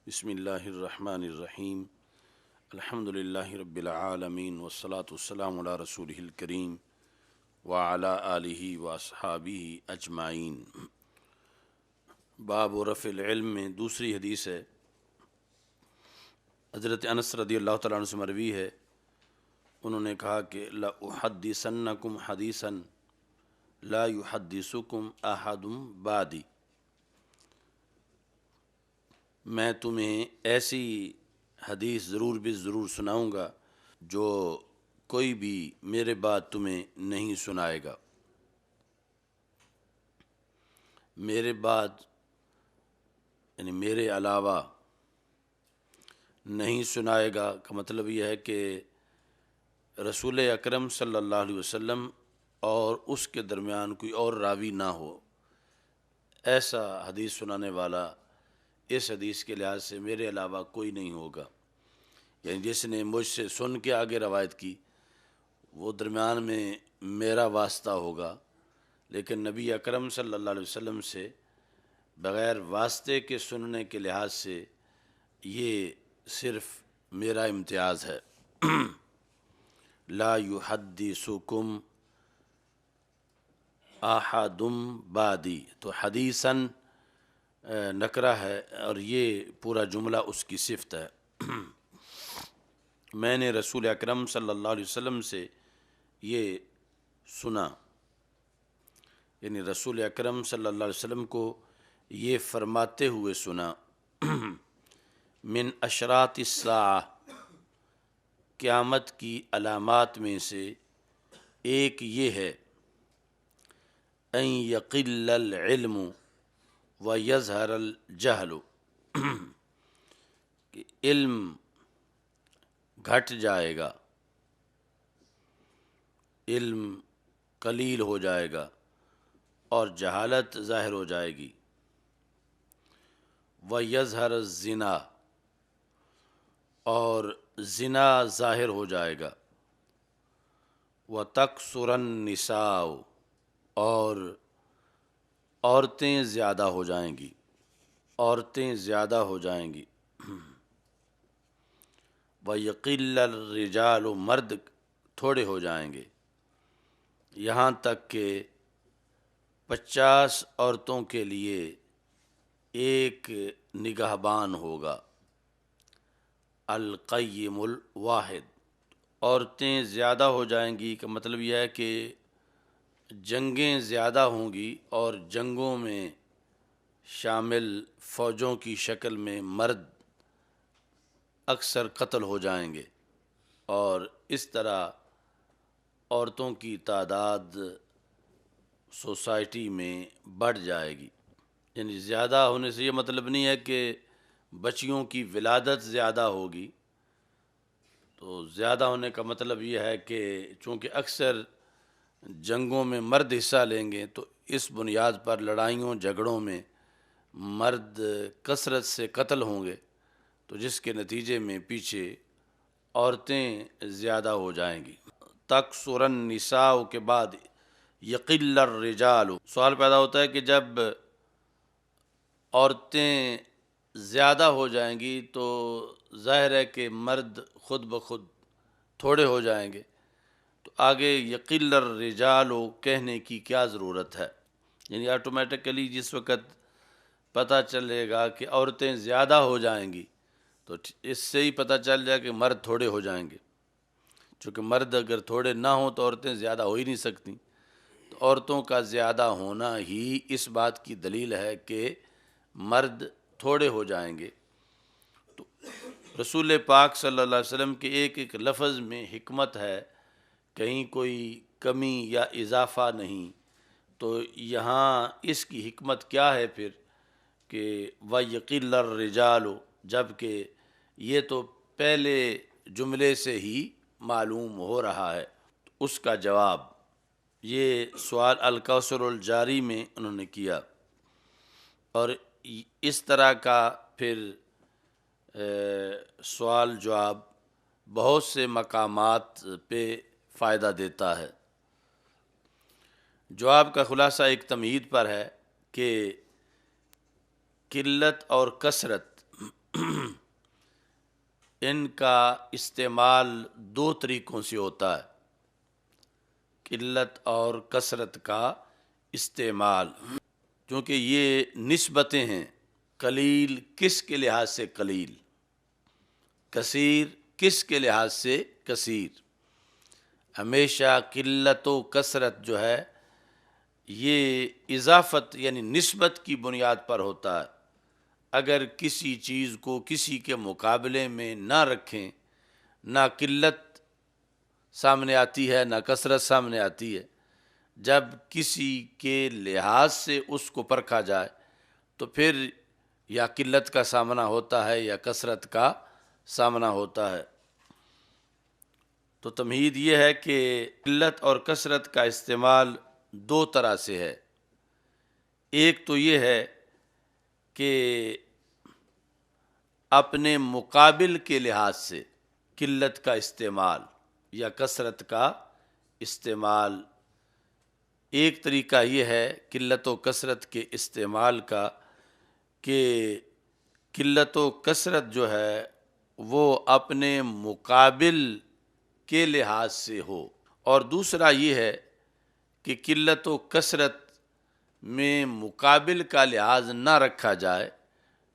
بسم اللہ الرحمن الرحیم الحمد للہ رب العالمین والصلاة والسلام علی رسولہ الکریم وعلی آلہ واصحابہ اجمعین۔ باب رفع العلم میں دوسری حدیث ہے، حضرت انس رضی اللہ تعالیٰ عنہ سے مروی ہے، انہوں نے کہا کہ لأحدثنکم حدیثا لا یحدثکم احد بعدی، میں تمہیں ایسی حدیث ضرور بھی ضرور سناؤں گا جو کوئی بھی میرے بعد تمہیں نہیں سنائے گا۔ میرے بعد یعنی میرے علاوہ نہیں سنائے گا کا مطلب یہ ہے کہ رسول اکرم صلی اللہ علیہ وسلم اور اس کے درمیان کوئی اور راوی نہ ہو، ایسا حدیث سنانے والا اس حدیث کے لحاظ سے میرے علاوہ کوئی نہیں ہوگا۔ یعنی جس نے مجھ سے سن کے آگے روایت کی وہ درمیان میں میرا واسطہ ہوگا، لیکن نبی اکرم صلی اللہ علیہ وسلم سے بغیر واسطے کے سننے کے لحاظ سے یہ صرف میرا امتیاز ہے۔ لا یحدثکم احد بعدی، تو حدیثاً نکرہ ہے اور یہ پورا جملہ اس کی صفت ہے۔ میں نے رسول اکرم صلی اللہ علیہ وسلم سے یہ سنا، یعنی رسول اکرم صلی اللہ علیہ وسلم کو یہ فرماتے ہوئے سنا، من اشراط الساعہ، قیامت کی علامات میں سے ایک یہ ہے، ان یقل العلم ویظہر الجہل، کہ علم گھٹ جائے گا، علم قلیل ہو جائے گا اور جہالت ظاہر ہو جائے گی۔ وَيَظْهَرَ الزِّنَا، اور زنا ظاہر ہو جائے گا۔ وَتَكْثُرَ النِّسَاءُ، اور عورتیں زیادہ ہو جائیں گی، عورتیں زیادہ ہو جائیں گی۔ وَيَقِلَّ الرِّجَالُ، مرد تھوڑے ہو جائیں گے، یہاں تک کہ 50 عورتوں کے لیے ایک نگہبان ہوگا۔ القیم الواحد، عورتیں زیادہ ہو جائیں گی کا مطلب یہ ہے کہ جنگیں زیادہ ہوں گی اور جنگوں میں شامل فوجوں کی شکل میں مرد اکثر قتل ہو جائیں گے، اور اس طرح عورتوں کی تعداد سوسائٹی میں بڑھ جائے گی۔ یعنی زیادہ ہونے سے یہ مطلب نہیں ہے کہ بچیوں کی ولادت زیادہ ہوگی، تو زیادہ ہونے کا مطلب یہ ہے کہ چونکہ اکثر جنگوں میں مرد حصہ لیں گے تو اس بنیاد پر لڑائیوں جھگڑوں میں مرد کثرت سے قتل ہوں گے، تو جس کے نتیجے میں پیچھے عورتیں زیادہ ہو جائیں گی۔ تکثر النساء کے بعد یقل الرجال، سوال پیدا ہوتا ہے کہ جب عورتیں زیادہ ہو جائیں گی تو ظاہر ہے کہ مرد خود بخود تھوڑے ہو جائیں گے، تو آگے یقل الرجال کہنے کی کیا ضرورت ہے؟ یعنی آٹومیٹکلی جس وقت پتہ چلے گا کہ عورتیں زیادہ ہو جائیں گی تو اس سے ہی پتہ چل جائے کہ مرد تھوڑے ہو جائیں گے، چونکہ مرد اگر تھوڑے نہ ہوں تو عورتیں زیادہ ہو ہی نہیں سکتی، تو عورتوں کا زیادہ ہونا ہی اس بات کی دلیل ہے کہ مرد تھوڑے ہو جائیں گے۔ تو رسول پاک صلی اللہ علیہ وسلم کے ایک ایک لفظ میں حکمت ہے، کہیں کوئی کمی یا اضافہ نہیں، تو یہاں اس کی حکمت کیا ہے پھر کہ وَيَقِلَّ الرِّجَالُ، جبکہ یہ تو پہلے جملے سے ہی معلوم ہو رہا ہے۔ اس کا جواب، یہ سوال الکوثر الجاری میں انہوں نے کیا، اور اس طرح کا پھر سوال جواب بہت سے مقامات پہ فائدہ دیتا ہے۔ جواب کا خلاصہ ایک تمہید پر ہے کہ قلت اور کثرت ان کا استعمال دو طریقوں سے ہوتا ہے، قلت اور کثرت کا استعمال، کیونکہ یہ نسبتیں ہیں۔ قلیل کس کے لحاظ سے قلیل، کثیر کس کے لحاظ سے کثیر۔ ہمیشہ قلت و کثرت جو ہے یہ اضافت یعنی نسبت کی بنیاد پر ہوتا ہے۔ اگر کسی چیز کو کسی کے مقابلے میں نہ رکھیں، نہ قلت سامنے آتی ہے نہ کثرت سامنے آتی ہے۔ جب کسی کے لحاظ سے اس کو پرکھا جائے تو پھر یا قلت کا سامنا ہوتا ہے یا کثرت کا سامنا ہوتا ہے۔ تو تمہید یہ ہے کہ قلت اور کثرت کا استعمال دو طرح سے ہے۔ ایک تو یہ ہے کہ اپنے مقابل کے لحاظ سے قلت کا استعمال یا کثرت کا استعمال۔ ایک طریقہ یہ ہے قلت و کثرت کے استعمال کا کہ قلت و کثرت جو ہے وہ اپنے مقابل کے لحاظ سے ہو، اور دوسرا یہ ہے کہ قلت و کثرت میں مقابل کا لحاظ نہ رکھا جائے،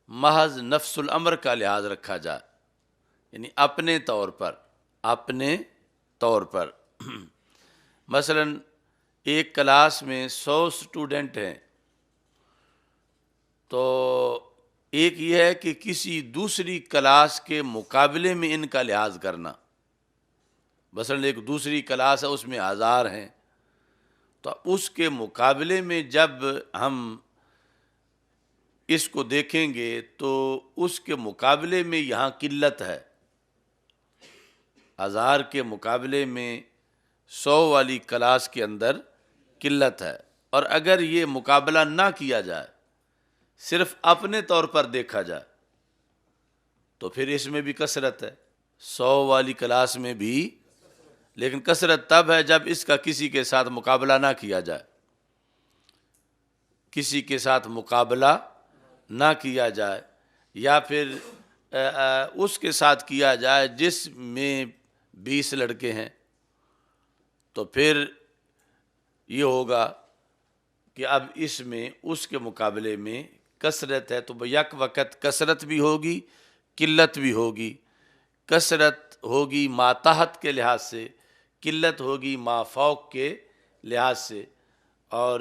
محض نفس الامر کا لحاظ رکھا جائے، یعنی اپنے طور پر مثلا ایک کلاس میں 100 اسٹوڈنٹ ہیں، تو ایک یہ ہے کہ کسی دوسری کلاس کے مقابلے میں ان کا لحاظ کرنا۔ مثلا ایک دوسری کلاس ہے، اس میں 1000 ہیں، تو اس کے مقابلے میں جب ہم اس کو دیکھیں گے تو اس کے مقابلے میں یہاں قلت ہے۔ 1000 کے مقابلے میں 100 والی کلاس کے اندر قلت ہے، اور اگر یہ مقابلہ نہ کیا جائے، صرف اپنے طور پر دیکھا جائے، تو پھر اس میں بھی کثرت ہے، 100 والی کلاس میں بھی، لیکن کثرت تب ہے جب اس کا کسی کے ساتھ مقابلہ نہ کیا جائے، کسی کے ساتھ مقابلہ نہ کیا جائے، یا پھر اس کے ساتھ کیا جائے جس میں 20 لڑکے ہیں، تو پھر یہ ہوگا کہ اب اس میں اس کے مقابلے میں کثرت ہے، تو یک وقت کثرت بھی ہوگی قلت بھی ہوگی۔ کثرت ہوگی ما تحت کے لحاظ سے، قلت ہوگی ما فوق کے لحاظ سے، اور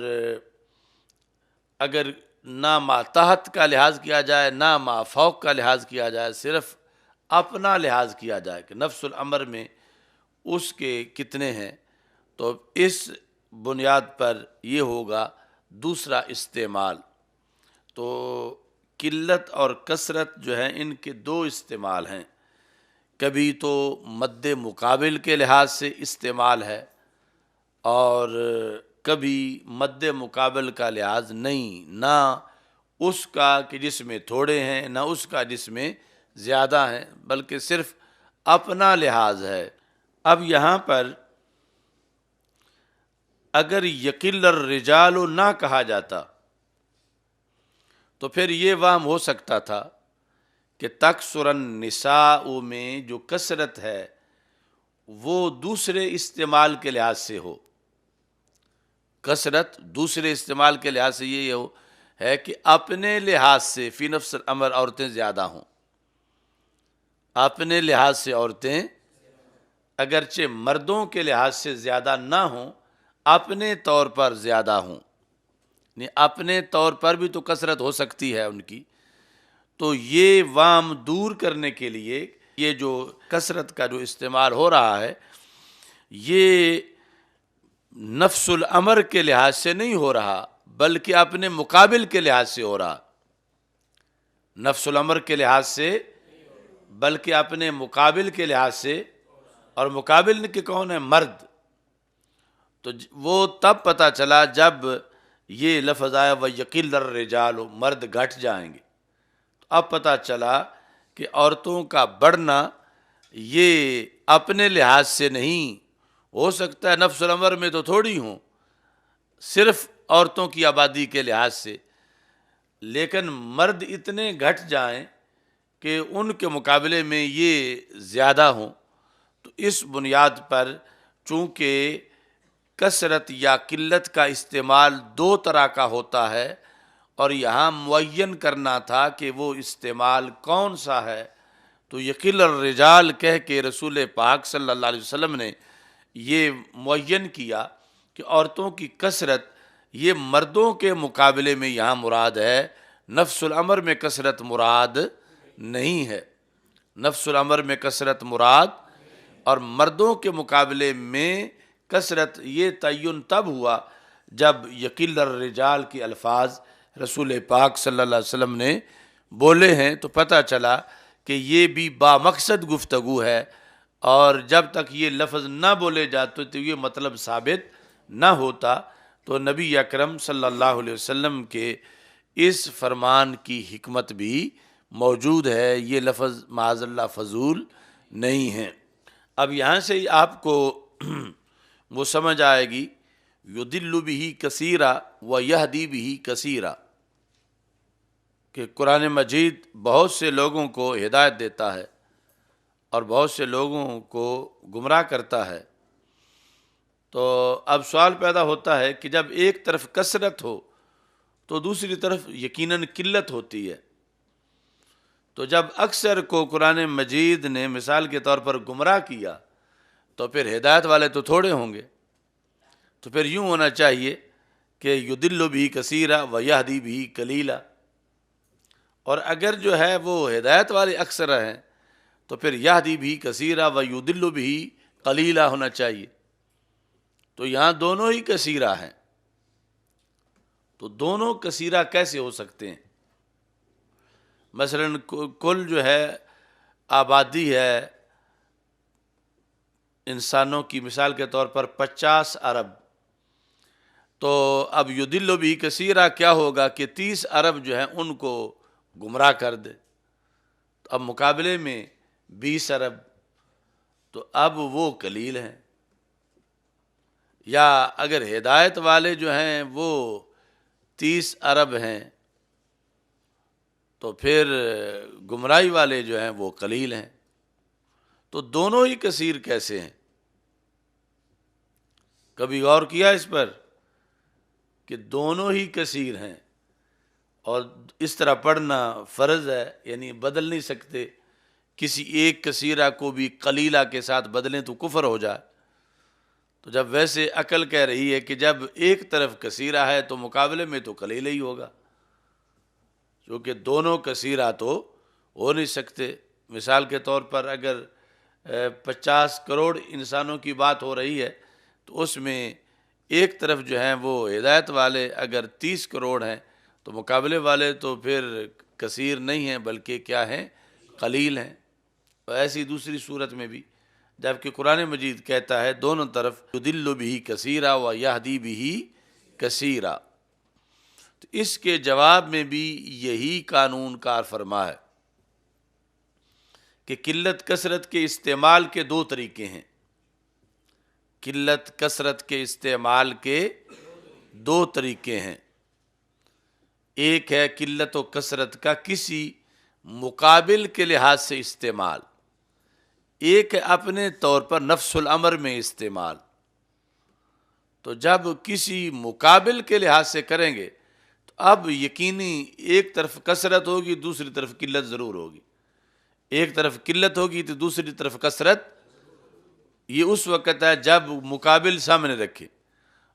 اگر نہ ما تحت کا لحاظ کیا جائے نہ ما فوق کا لحاظ کیا جائے، صرف اپنا لحاظ کیا جائے کہ نفس الامر میں اس کے کتنے ہیں، تو اس بنیاد پر یہ ہوگا دوسرا استعمال۔ تو قلت اور کثرت جو ہے ان کے دو استعمال ہیں، کبھی تو مد مقابل کے لحاظ سے استعمال ہے، اور کبھی مد مقابل کا لحاظ نہیں، نہ اس کا کہ جس میں تھوڑے ہیں نہ اس کا جس میں زیادہ ہیں، بلکہ صرف اپنا لحاظ ہے۔ اب یہاں پر اگر یقل الرجال نہ کہا جاتا تو پھر یہ وہم ہو سکتا تھا کہ تکثر النساء میں جو کثرت ہے وہ دوسرے استعمال کے لحاظ سے ہو، کثرت دوسرے استعمال کے لحاظ سے یہ ہے کہ اپنے لحاظ سے فی نفس الامر عورتیں زیادہ ہوں، اپنے لحاظ سے عورتیں اگرچہ مردوں کے لحاظ سے زیادہ نہ ہوں، اپنے طور پر زیادہ ہوں، یعنی اپنے طور پر بھی تو کثرت ہو سکتی ہے ان کی۔ تو یہ وام دور کرنے کے لیے یہ جو کثرت کا جو استعمال ہو رہا ہے یہ نفس الامر کے لحاظ سے نہیں ہو رہا، بلکہ اپنے مقابل کے لحاظ سے ہو رہا، نفس الامر کے لحاظ سے بلکہ اپنے مقابل کے لحاظ سے، اور مقابل کے کون ہے؟ مرد۔ تو وہ تب پتہ چلا جب یہ لفظ آیا وَيَقِلَّ الرِّجَالُ، مرد گھٹ جائیں گے، تو اب پتہ چلا کہ عورتوں کا بڑھنا یہ اپنے لحاظ سے نہیں ہو سکتا ہے، نفس الامر میں تو تھوڑی ہوں، صرف عورتوں کی آبادی کے لحاظ سے، لیکن مرد اتنے گھٹ جائیں کہ ان کے مقابلے میں یہ زیادہ ہوں، تو اس بنیاد پر چونکہ کثرت یا قلت کا استعمال دو طرح کا ہوتا ہے، اور یہاں معین کرنا تھا کہ وہ استعمال کون سا ہے، تو یقل الرجال کہہ کے رسول پاک صلی اللہ علیہ وسلم نے یہ معین کیا کہ عورتوں کی کثرت یہ مردوں کے مقابلے میں یہاں مراد ہے، نفس الامر میں کثرت مراد نہیں ہے۔ نفس الامر میں کثرت مراد، اور مردوں کے مقابلے میں کثرت یہ تعین تب ہوا جب یقل الرجال کے الفاظ رسول پاک صلی اللہ علیہ وسلم نے بولے ہیں، تو پتہ چلا کہ یہ بھی بامقصد گفتگو ہے، اور جب تک یہ لفظ نہ بولے جاتے تو یہ مطلب ثابت نہ ہوتا، تو نبی اکرم صلی اللہ علیہ وسلم کے اس فرمان کی حکمت بھی موجود ہے، یہ لفظ معاذ اللہ فضول نہیں ہے۔ اب یہاں سے آپ کو وہ سمجھ آئے گی، یضل بہ کثیرا و یہدی بہ کثیرا، کہ قرآن مجید بہت سے لوگوں کو ہدایت دیتا ہے اور بہت سے لوگوں کو گمراہ کرتا ہے۔ تو اب سوال پیدا ہوتا ہے کہ جب ایک طرف کثرت ہو تو دوسری طرف یقیناً قلت ہوتی ہے، تو جب اکثر کو قرآن مجید نے مثال کے طور پر گمراہ کیا تو پھر ہدایت والے تو تھوڑے ہوں گے، تو پھر یوں ہونا چاہیے کہ یضل بہ کثیرا و یہدی بہ قلیلا، اور اگر جو ہے وہ ہدایت والے اکثر ہیں تو پھر یہدی بہ کثیرا و یضل بہ قلیلا ہونا چاہیے۔ تو یہاں دونوں ہی کثیرہ ہیں، تو دونوں کثیرہ کیسے ہو سکتے ہیں؟ مثلاً کل جو ہے آبادی ہے انسانوں کی، مثال کے طور پر 50 ارب، تو اب یضل بہ کثیرہ کیا ہوگا کہ 30 ارب جو ہیں ان کو گمراہ کر دے، تو اب مقابلے میں 20 ارب، تو اب وہ قلیل ہیں۔ یا اگر ہدایت والے جو ہیں وہ 30 ارب ہیں تو پھر گمراہی والے جو ہیں وہ قلیل ہیں، تو دونوں ہی کثیر کیسے ہیں؟ کبھی غور کیا اس پر کہ دونوں ہی کثیر ہیں، اور اس طرح پڑھنا فرض ہے، یعنی بدل نہیں سکتے، کسی ایک کثیرہ کو بھی قلیلہ کے ساتھ بدلیں تو کفر ہو جائے۔ تو جب ویسے عقل کہہ رہی ہے کہ جب ایک طرف کثیرہ ہے تو مقابلے میں تو قلیل ہی ہوگا، کیونکہ دونوں کثیرہ تو ہو نہیں سکتے۔ مثال کے طور پر اگر 50 کروڑ انسانوں کی بات ہو رہی ہے تو اس میں ایک طرف جو ہیں وہ ہدایت والے اگر 30 کروڑ ہیں تو مقابلے والے تو پھر کثیر نہیں ہیں بلکہ کیا ہیں؟ قلیل ہیں۔ اور ایسی دوسری صورت میں بھی جبکہ قرآن مجید کہتا ہے دونوں طرف یضل بہ کثیرا و یہدی بہ کثیرا، تو اس کے جواب میں بھی یہی قانون کار فرما ہے کہ قلت کثرت کے استعمال کے دو طریقے ہیں۔ قلت کثرت کے استعمال کے دو طریقے ہیں، ایک ہے قلت و کثرت کا کسی مقابل کے لحاظ سے استعمال، ایک ہے اپنے طور پر نفس الامر میں استعمال۔ تو جب کسی مقابل کے لحاظ سے کریں گے تو اب یقینی ایک طرف کثرت ہوگی دوسری طرف قلت ضرور ہوگی، ایک طرف قلت ہوگی تو دوسری طرف کثرت۔ یہ اس وقت ہے جب مقابل سامنے رکھیں،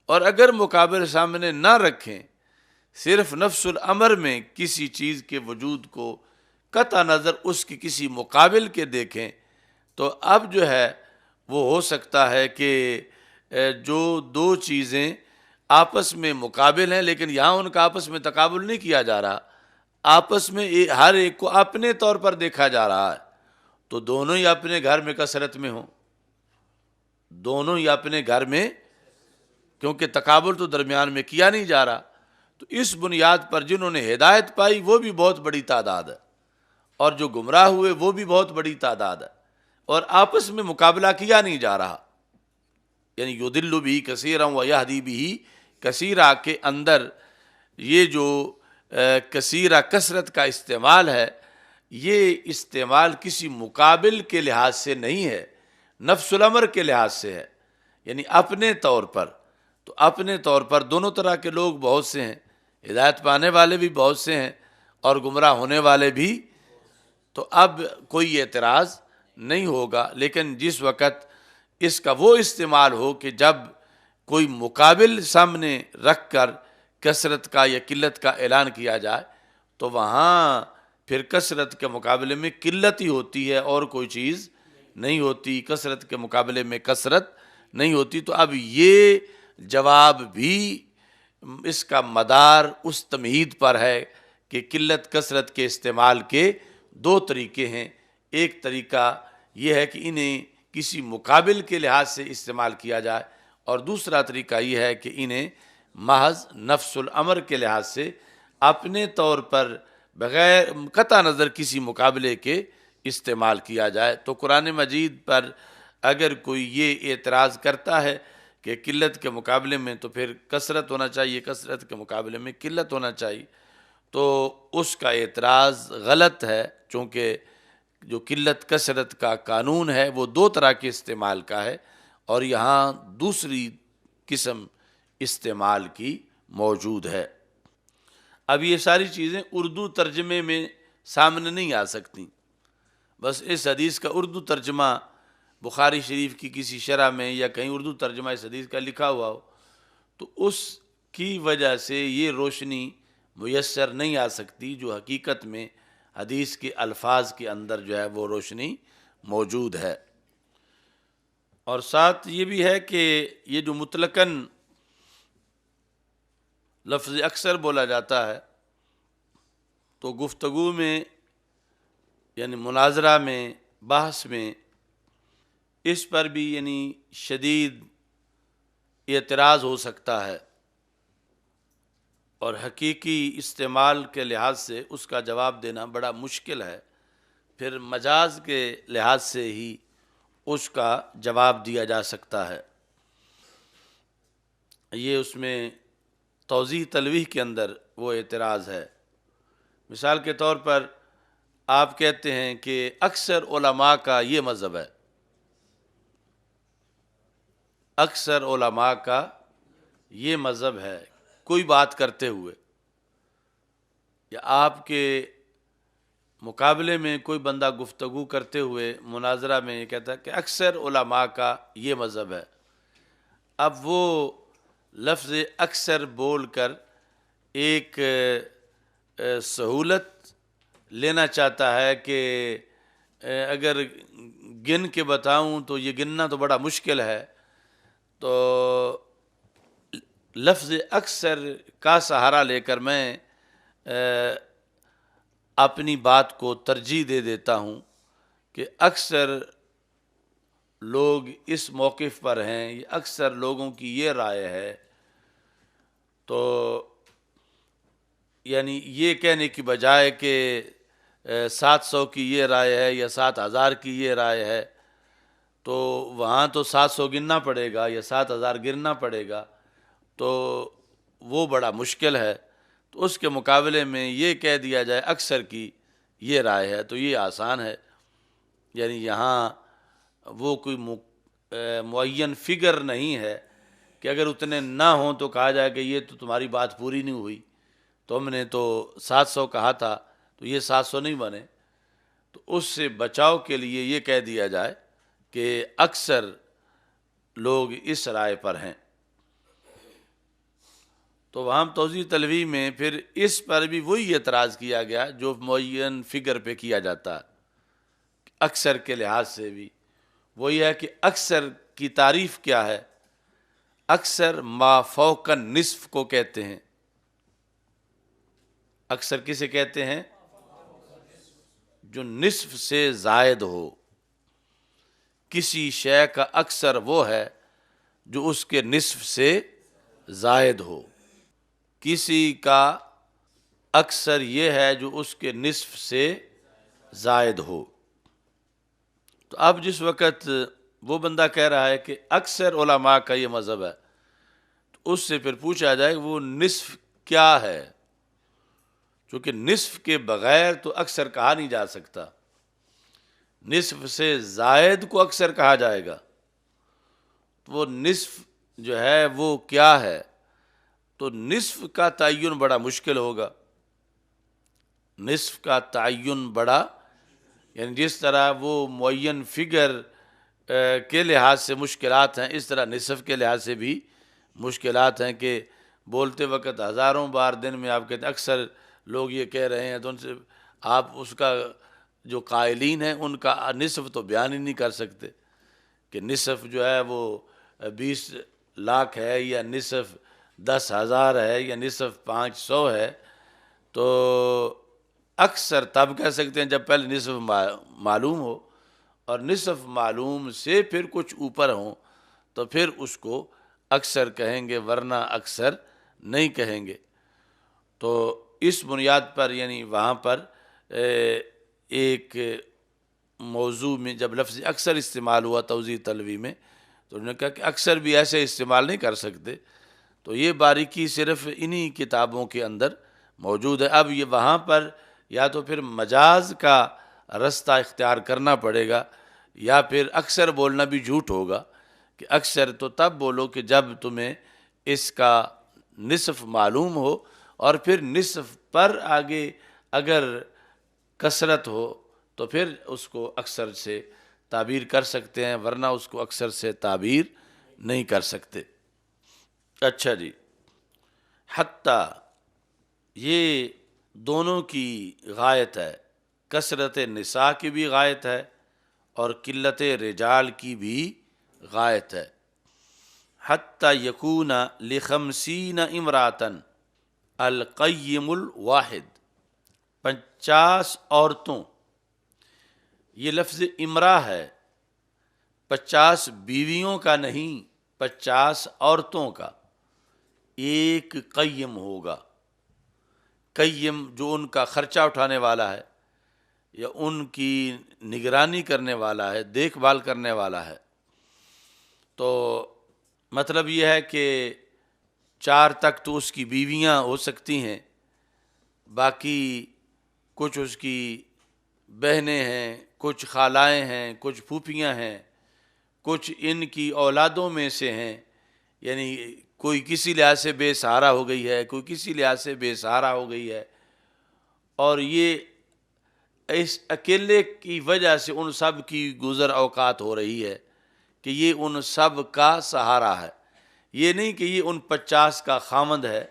اور اگر مقابل سامنے نہ رکھیں، صرف نفس الامر میں کسی چیز کے وجود کو قطع نظر اس کی کسی مقابل کے دیکھیں، تو اب جو ہے وہ ہو سکتا ہے کہ جو دو چیزیں آپس میں مقابل ہیں لیکن یہاں ان کا آپس میں تقابل نہیں کیا جا رہا، آپس میں ہر ایک کو اپنے طور پر دیکھا جا رہا ہے، تو دونوں ہی اپنے گھر میں کثرت میں ہوں، دونوں ہی اپنے گھر میں، کیونکہ تقابل تو درمیان میں کیا نہیں جا رہا، تو اس بنیاد پر جنہوں نے ہدایت پائی وہ بھی بہت بڑی تعداد ہے، اور جو گمراہ ہوئے وہ بھی بہت بڑی تعداد ہے، اور آپس میں مقابلہ کیا نہیں جا رہا، یعنی یضل بہ کثیرا و یہدی بہ کثیرا کے اندر یہ جو کثیرہ کثرت کا استعمال ہے، یہ استعمال کسی مقابل کے لحاظ سے نہیں ہے، نفس الامر کے لحاظ سے ہے، یعنی اپنے طور پر۔ تو اپنے طور پر دونوں طرح کے لوگ بہت سے ہیں، ہدایت پانے والے بھی بہت سے ہیں اور گمراہ ہونے والے بھی، تو اب کوئی اعتراض نہیں ہوگا۔ لیکن جس وقت اس کا وہ استعمال ہو کہ جب کوئی مقابل سامنے رکھ کر کثرت کا یا قلت کا اعلان کیا جائے تو وہاں پھر کثرت کے مقابلے میں قلت ہی ہوتی ہے اور کوئی چیز نہیں ہوتی، کثرت کے مقابلے میں کثرت نہیں ہوتی۔ تو اب یہ جواب بھی اس کا مدار اس تمہید پر ہے کہ قلت کثرت کے استعمال کے دو طریقے ہیں۔ ایک طریقہ یہ ہے کہ انہیں کسی مقابل کے لحاظ سے استعمال کیا جائے، اور دوسرا طریقہ یہ ہے کہ انہیں محض نفس الامر کے لحاظ سے اپنے طور پر بغیر قطع نظر کسی مقابلے کے استعمال کیا جائے۔ تو قرآن مجید پر اگر کوئی یہ اعتراض کرتا ہے کہ قلت کے مقابلے میں تو پھر کثرت ہونا چاہیے، کثرت کے مقابلے میں قلت ہونا چاہیے، تو اس کا اعتراض غلط ہے، چونکہ جو قلت کثرت کا قانون ہے وہ دو طرح کے استعمال کا ہے، اور یہاں دوسری قسم استعمال کی موجود ہے۔ اب یہ ساری چیزیں اردو ترجمے میں سامنے نہیں آ سکتی، بس اس حدیث کا اردو ترجمہ بخاری شریف کی کسی شرح میں یا کہیں اردو ترجمہ اس حدیث کا لکھا ہوا ہو تو اس کی وجہ سے یہ روشنی میسر نہیں آ سکتی جو حقیقت میں حدیث کے الفاظ کے اندر جو ہے وہ روشنی موجود ہے۔ اور ساتھ یہ بھی ہے کہ یہ جو مطلقاً لفظ اکثر بولا جاتا ہے تو گفتگو میں یعنی مناظرہ میں، بحث میں اس پر بھی یعنی شدید اعتراض ہو سکتا ہے، اور حقیقی استعمال کے لحاظ سے اس کا جواب دینا بڑا مشکل ہے، پھر مجاز کے لحاظ سے ہی اس کا جواب دیا جا سکتا ہے۔ یہ اس میں توضیح تلویح کے اندر وہ اعتراض ہے۔ مثال کے طور پر آپ کہتے ہیں کہ اکثر علماء کا یہ مذہب ہے، اکثر علماء کا یہ مذہب ہے، کوئی بات کرتے ہوئے یا آپ کے مقابلے میں کوئی بندہ گفتگو کرتے ہوئے مناظرہ میں یہ کہتا ہے کہ اکثر علماء کا یہ مذہب ہے۔ اب وہ لفظ اکثر بول کر ایک سہولت لینا چاہتا ہے کہ اگر گن کے بتاؤں تو یہ گننا تو بڑا مشکل ہے، تو لفظ اکثر کا سہارا لے کر میں اپنی بات کو ترجیح دے دیتا ہوں کہ اکثر لوگ اس موقف پر ہیں، یہ اکثر لوگوں کی یہ رائے ہے، تو یعنی یہ کہنے کی بجائے کہ 700 کی یہ رائے ہے یا 7000 کی یہ رائے ہے، تو وہاں تو 700 گننا پڑے گا یا 7000 گننا پڑے گا، تو وہ بڑا مشکل ہے۔ تو اس کے مقابلے میں یہ کہہ دیا جائے اکثر کی یہ رائے ہے تو یہ آسان ہے، یعنی یہاں وہ کوئی معین فگر نہیں ہے کہ اگر اتنے نہ ہوں تو کہا جائے کہ یہ تو تمہاری بات پوری نہیں ہوئی، تم نے تو 700 کہا تھا تو یہ 700 نہیں بنے، تو اس سے بچاؤ کے لیے یہ کہہ دیا جائے کہ اکثر لوگ اس رائے پر ہیں۔ تو وہاں توضیح تلویح میں پھر اس پر بھی وہی اعتراض کیا گیا جو معین فگر پہ کیا جاتا ہے اکثر کے لحاظ سے بھی، وہی ہے کہ اکثر کی تعریف کیا ہے؟ اکثر ما فوق النصف کو کہتے ہیں۔ اکثر کسے کہتے ہیں؟ جو نصف سے زائد ہو۔ کسی شے کا اکثر وہ ہے جو اس کے نصف سے زائد ہو، کسی کا اکثر یہ ہے جو اس کے نصف سے زائد ہو۔ تو اب جس وقت وہ بندہ کہہ رہا ہے کہ اکثر علماء کا یہ مذہب ہے تو اس سے پھر پوچھا جائے وہ نصف کیا ہے، چونکہ نصف کے بغیر تو اکثر کہا نہیں جا سکتا، نصف سے زائد کو اکثر کہا جائے گا، تو وہ نصف جو ہے وہ کیا ہے؟ تو نصف کا تعین بڑا مشکل ہوگا، نصف کا تعین بڑا، یعنی جس طرح وہ معین فگر کے لحاظ سے مشکلات ہیں، اس طرح نصف کے لحاظ سے بھی مشکلات ہیں کہ بولتے وقت ہزاروں بار دن میں آپ کہتے ہیں، اکثر لوگ یہ کہہ رہے ہیں، تو ان سے آپ اس کا جو قائلین ہیں ان کا نصف تو بیان ہی نہیں کر سکتے کہ نصف جو ہے وہ 20 لاکھ ہے، یا نصف 10,000 ہے، یا نصف 500 ہے۔ تو اکثر تب کہہ سکتے ہیں جب پہلے نصف معلوم ہو، اور نصف معلوم سے پھر کچھ اوپر ہوں تو پھر اس کو اکثر کہیں گے، ورنہ اکثر نہیں کہیں گے۔ تو اس بنیاد پر یعنی وہاں پر ایک موضوع میں جب لفظ اکثر استعمال ہوا توضیح طلبی میں، تو انہوں نے کہا کہ اکثر بھی ایسے استعمال نہیں کر سکتے، تو یہ باریکی صرف انہی کتابوں کے اندر موجود ہے۔ اب یہ وہاں پر یا تو پھر مجاز کا رستہ اختیار کرنا پڑے گا، یا پھر اکثر بولنا بھی جھوٹ ہوگا، کہ اکثر تو تب بولو کہ جب تمہیں اس کا نصف معلوم ہو، اور پھر نصف پر آگے اگر کثرت ہو تو پھر اس کو اکثر سے تعبیر کر سکتے ہیں، ورنہ اس کو اکثر سے تعبیر نہیں کر سکتے۔ اچھا جی، حتیٰ یہ دونوں کی غایت ہے، کثرت نساء کی بھی غایت ہے اور قلت رجال کی بھی غایت ہے۔ حتیٰ یکون لخمسین امراتن القیم الواحد، 50 عورتوں، یہ لفظ امرا ہے، 50 بیویوں کا نہیں، 50 عورتوں کا ایک قیم ہوگا۔ قیم جو ان کا خرچہ اٹھانے والا ہے، یا ان کی نگرانی کرنے والا ہے، دیکھ بھال کرنے والا ہے۔ تو مطلب یہ ہے کہ 4 تک تو اس کی بیویاں ہو سکتی ہیں، باقی کچھ اس کی بہنیں ہیں، کچھ خالائیں ہیں، کچھ پھوپھیاں ہیں، کچھ ان کی اولادوں میں سے ہیں، یعنی کوئی کسی لحاظ سے بے سہارا ہو گئی ہے، کوئی کسی لحاظ سے بے سہارا ہو گئی ہے، اور یہ اس اکیلے کی وجہ سے ان سب کی گزر اوقات ہو رہی ہے کہ یہ ان سب کا سہارا ہے۔ یہ نہیں کہ یہ ان 50 کا خامند ہے،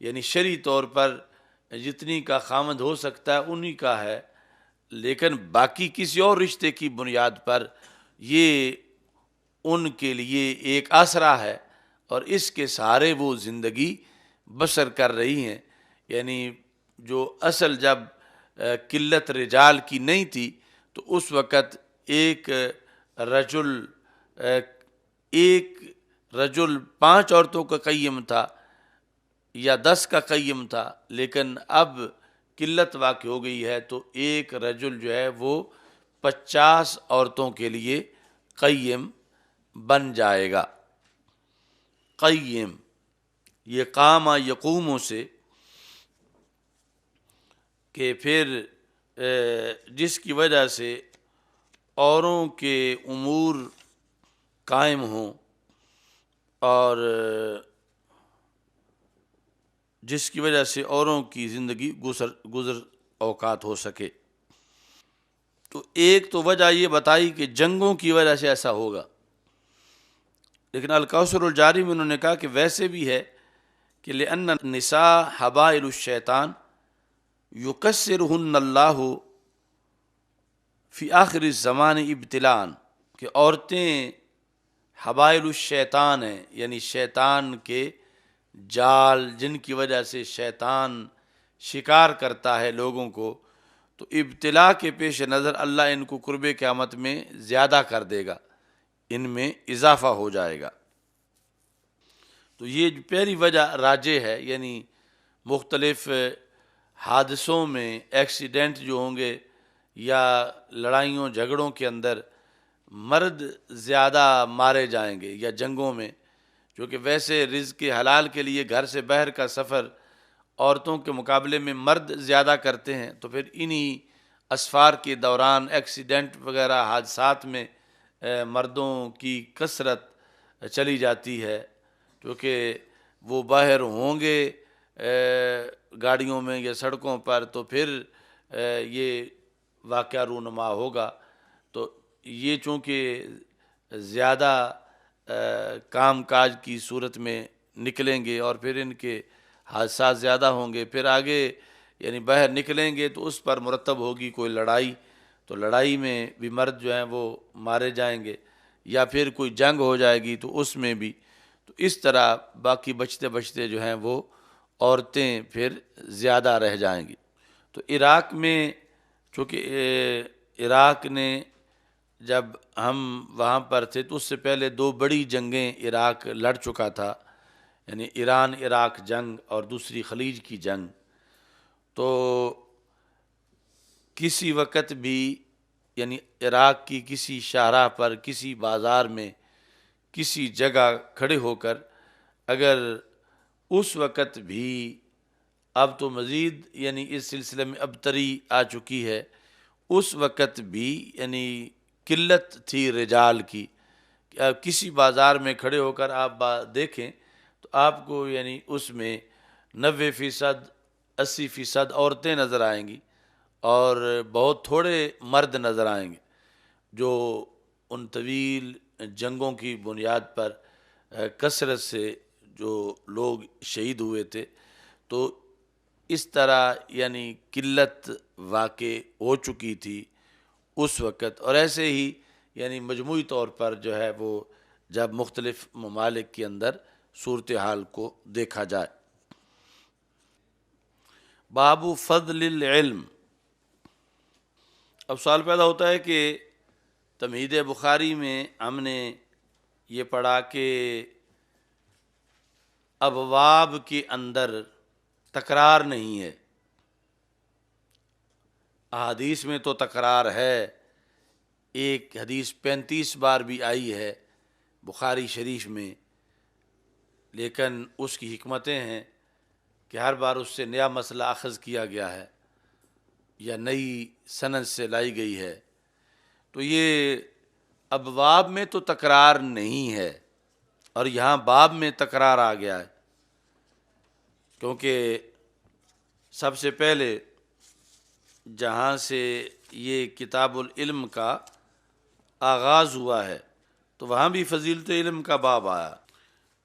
یعنی شرعی طور پر جتنی کا خامند ہو سکتا ہے انہی کا ہے، لیکن باقی کسی اور رشتے کی بنیاد پر یہ ان کے لیے ایک آسرا ہے، اور اس کے سہارے وہ زندگی بسر کر رہی ہیں۔ یعنی جو اصل جب قلت رجال کی نہیں تھی تو اس وقت ایک رجل 5 عورتوں کا قیم تھا یا 10 کا قیم تھا، لیکن اب قلت واقع ہو گئی ہے تو ایک رجل جو ہے وہ 50 عورتوں کے لیے قیم بن جائے گا۔ قیم یہ قامہ یقوموں سے، کہ پھر جس کی وجہ سے اوروں کے امور قائم ہوں، اور جس کی وجہ سے اوروں کی زندگی گزر اوقات ہو سکے۔ تو ایک تو وجہ یہ بتائی کہ جنگوں کی وجہ سے ایسا ہوگا، لیکن الکوثر الجاری میں انہوں نے کہا کہ ویسے بھی ہے کہ لأن النساء حبائل الشیطان یکسرہن اللہ فی آخر الزمان ابتلاء، کہ عورتیں حبائل الشیطان ہیں، یعنی شیطان کے جال جن کی وجہ سے شیطان شکار کرتا ہے لوگوں کو، تو ابتلاء کے پیش نظر اللہ ان کو قرب قیامت میں زیادہ کر دے گا، ان میں اضافہ ہو جائے گا۔ تو یہ پہلی وجہ راجح ہے، یعنی مختلف حادثوں میں ایکسیڈنٹ جو ہوں گے یا لڑائیوں جھگڑوں کے اندر مرد زیادہ مارے جائیں گے، یا جنگوں میں، کیونکہ ویسے رزق حلال کے لیے گھر سے باہر کا سفر عورتوں کے مقابلے میں مرد زیادہ کرتے ہیں، تو پھر انہی اسفار کے دوران ایکسیڈنٹ وغیرہ حادثات میں مردوں کی کثرت چلی جاتی ہے، کیونکہ وہ باہر ہوں گے گاڑیوں میں یا سڑکوں پر، تو پھر یہ واقعہ رونما ہوگا۔ تو یہ چونکہ زیادہ کام کاج کی صورت میں نکلیں گے اور پھر ان کے حادثات زیادہ ہوں گے، پھر آگے یعنی باہر نکلیں گے تو اس پر مرتب ہوگی کوئی لڑائی، تو لڑائی میں بھی مرد جو ہیں وہ مارے جائیں گے، یا پھر کوئی جنگ ہو جائے گی تو اس میں بھی، تو اس طرح باقی بچتے بچتے جو ہیں وہ عورتیں پھر زیادہ رہ جائیں گی۔ تو عراق میں چونکہ عراق نے جب ہم وہاں پر تھے تو اس سے پہلے 2 بڑی جنگیں عراق لڑ چکا تھا، یعنی ایران عراق جنگ اور دوسری خلیج کی جنگ۔ تو کسی وقت بھی یعنی عراق کی کسی شاہراہ پر، کسی بازار میں، کسی جگہ کھڑے ہو کر اگر اس وقت بھی، اب تو مزید یعنی اس سلسلے میں ابتری آ چکی ہے، اس وقت بھی یعنی قلت تھی رجال کی، کہ آپ کسی بازار میں کھڑے ہو کر آپ دیکھیں تو آپ کو یعنی اس میں 90%، 80% عورتیں نظر آئیں گی اور بہت تھوڑے مرد نظر آئیں گے، جو ان طویل جنگوں کی بنیاد پر کثرت سے جو لوگ شہید ہوئے تھے۔ تو اس طرح یعنی قلت واقع ہو چکی تھی اس وقت، اور ایسے ہی یعنی مجموعی طور پر جو ہے وہ جب مختلف ممالک کے اندر صورتحال کو دیکھا جائے۔ باب فضل العلم۔ اب سوال پیدا ہوتا ہے کہ تمہید بخاری میں ہم نے یہ پڑھا کہ ابواب کے اندر تکرار نہیں ہے، احادیث میں تو تکرار ہے، ایک حدیث 35 بار بھی آئی ہے بخاری شریف میں، لیکن اس کی حکمتیں ہیں کہ ہر بار اس سے نیا مسئلہ اخذ کیا گیا ہے یا نئی سند سے لائی گئی ہے۔ تو یہ ابواب میں تو تکرار نہیں ہے، اور یہاں باب میں تکرار آ گیا ہے، کیونکہ سب سے پہلے جہاں سے یہ کتاب العلم کا آغاز ہوا ہے تو وہاں بھی فضیلت علم کا باب آیا،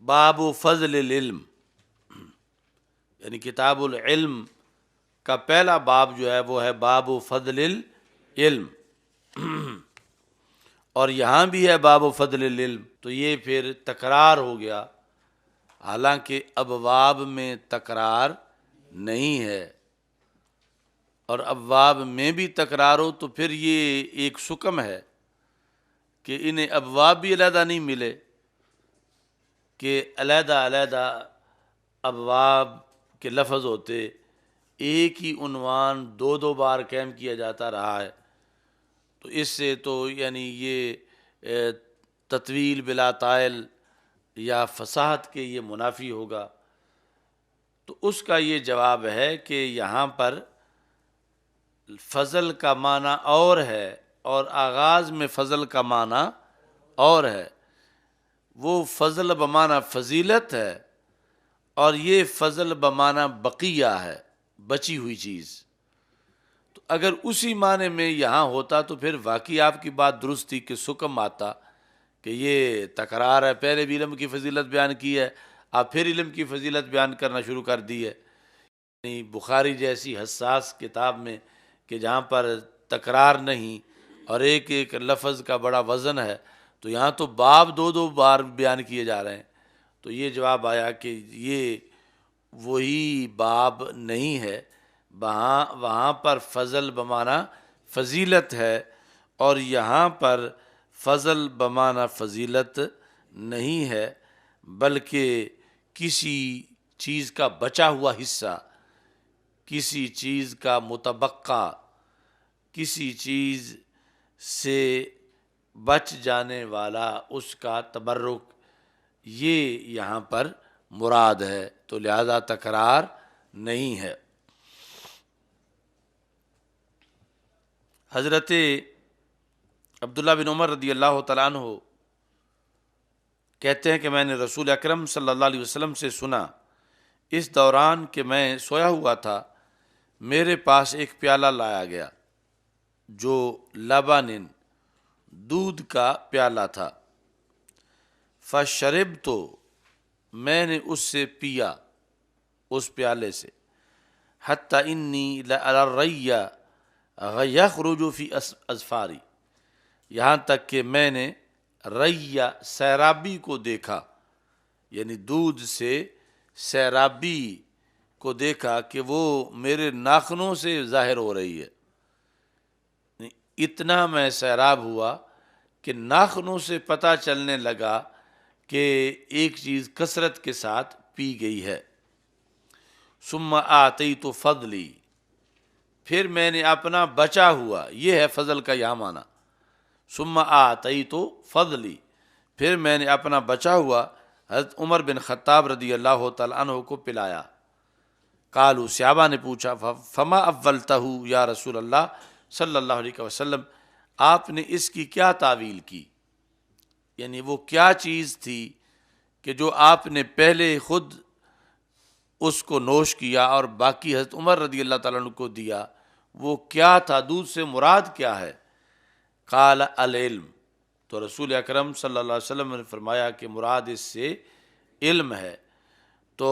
باب فضل العلم، یعنی کتاب العلم کا پہلا باب جو ہے وہ ہے باب فضل العلم، اور یہاں بھی ہے باب فضل العلم، تو یہ پھر تکرار ہو گیا، حالانکہ ابواب میں تکرار نہیں ہے، اور ابواب میں بھی تکرار ہو تو پھر یہ ایک سکم ہے کہ انہیں ابواب بھی علیحدہ نہیں ملے، کہ علیحدہ علیحدہ ابواب کے لفظ ہوتے، ایک ہی عنوان 2 بار قائم کیا جاتا رہا ہے، تو اس سے تو یعنی یہ تطویل بلا طائل یا فصاحت کے یہ منافی ہوگا۔ تو اس کا یہ جواب ہے کہ یہاں پر فضل کا معنی اور ہے، اور آغاز میں فضل کا معنی اور ہے، وہ فضل بمعنی فضیلت ہے، اور یہ فضل بمعنی بقیہ ہے، بچی ہوئی چیز۔ تو اگر اسی معنی میں یہاں ہوتا تو پھر واقعی آپ کی بات درست تھی کہ سکم آتا کہ یہ تکرار ہے، پہلے بھی علم کی فضیلت بیان کی ہے، آپ پھر علم کی فضیلت بیان کرنا شروع کر دی ہے۔ یعنی بخاری جیسی حساس کتاب میں کہ جہاں پر تکرار نہیں اور ایک ایک لفظ کا بڑا وزن ہے، تو یہاں تو باب 2 بار بیان کیے جا رہے ہیں، تو یہ جواب آیا کہ یہ وہی باب نہیں ہے، وہاں پر فضل بمعنی فضیلت ہے، اور یہاں پر فضل بمعنی فضیلت نہیں ہے، بلکہ کسی چیز کا بچا ہوا حصہ، کسی چیز کا متبقع، کسی چیز سے بچ جانے والا اس کا تبرک، یہ یہاں پر مراد ہے، تو لہذا تکرار نہیں ہے۔ حضرت عبداللہ بن عمر رضی اللہ تعالیٰ عنہ کہتے ہیں کہ میں نے رسول اکرم صلی اللہ علیہ وسلم سے سنا، اس دوران کہ میں سویا ہوا تھا میرے پاس ایک پیالہ لایا گیا جو لبن دودھ کا پیالہ تھا، فشرب تو میں نے اس سے پیا اس پیالے سے، حتی انی لأری یخرج فی اظفاری، یہاں تک کہ میں نے ریہ سیرابی کو دیکھا، یعنی دودھ سے سیرابی کو دیکھا کہ وہ میرے ناخنوں سے ظاہر ہو رہی ہے، اتنا میں سیراب ہوا کہ ناخنوں سے پتہ چلنے لگا کہ ایک چیز کثرت کے ساتھ پی گئی ہے۔ ثم آتیت فضلی، پھر میں نے اپنا بچا ہوا، یہ ہے فضل کا یہاں معنی، ثم آتیت فضلی، پھر میں نے اپنا بچا ہوا حضرت عمر بن خطاب رضی اللہ تعالیٰ عنہ کو پلایا۔ قالوا، صحابہ نے پوچھا، فما اولتہ یا رسول اللہ صلی اللہ علیہ وسلم، آپ نے اس کی کیا تعویل کی، یعنی وہ کیا چیز تھی کہ جو آپ نے پہلے خود اس کو نوش کیا اور باقی حضرت عمر رضی اللہ تعالیٰ عنہ کو دیا، وہ کیا تھا، دودھ سے مراد کیا ہے؟ قال العلم، تو رسول اکرم صلی اللہ علیہ وسلم نے فرمایا کہ مراد اس سے علم ہے۔ تو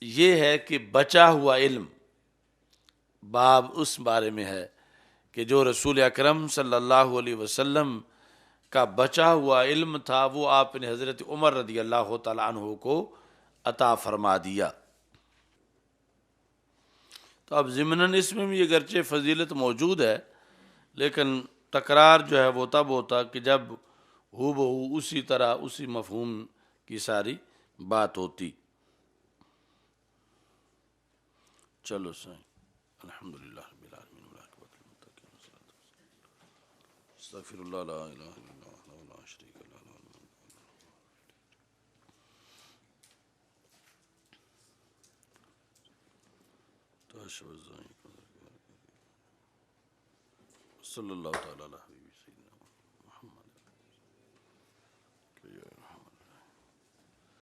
یہ ہے کہ بچا ہوا علم، باب اس بارے میں ہے کہ جو رسول اکرم صلی اللہ علیہ وسلم کا بچا ہوا علم تھا وہ آپ نے حضرت عمر رضی اللہ تعالیٰ عنہ کو عطا فرما دیا۔ تو اب ضمناً اس میں بھی اگرچہ فضیلت موجود ہے، لیکن تکرار جو ہے وہ تب ہوتا کہ جب ہو بہو اسی طرح اسی مفہوم کی ساری بات ہوتی۔ چلو سائیں، الحمدللہ رب العالمین والعاقبۃ للمتقین والصلاۃ والسلام، استغفر اللہ لا الہ الا اللہ وحدہ لا شریک لہ لہ الملک صلی اللہ تعالیٰ علیہ وسلم محمد۔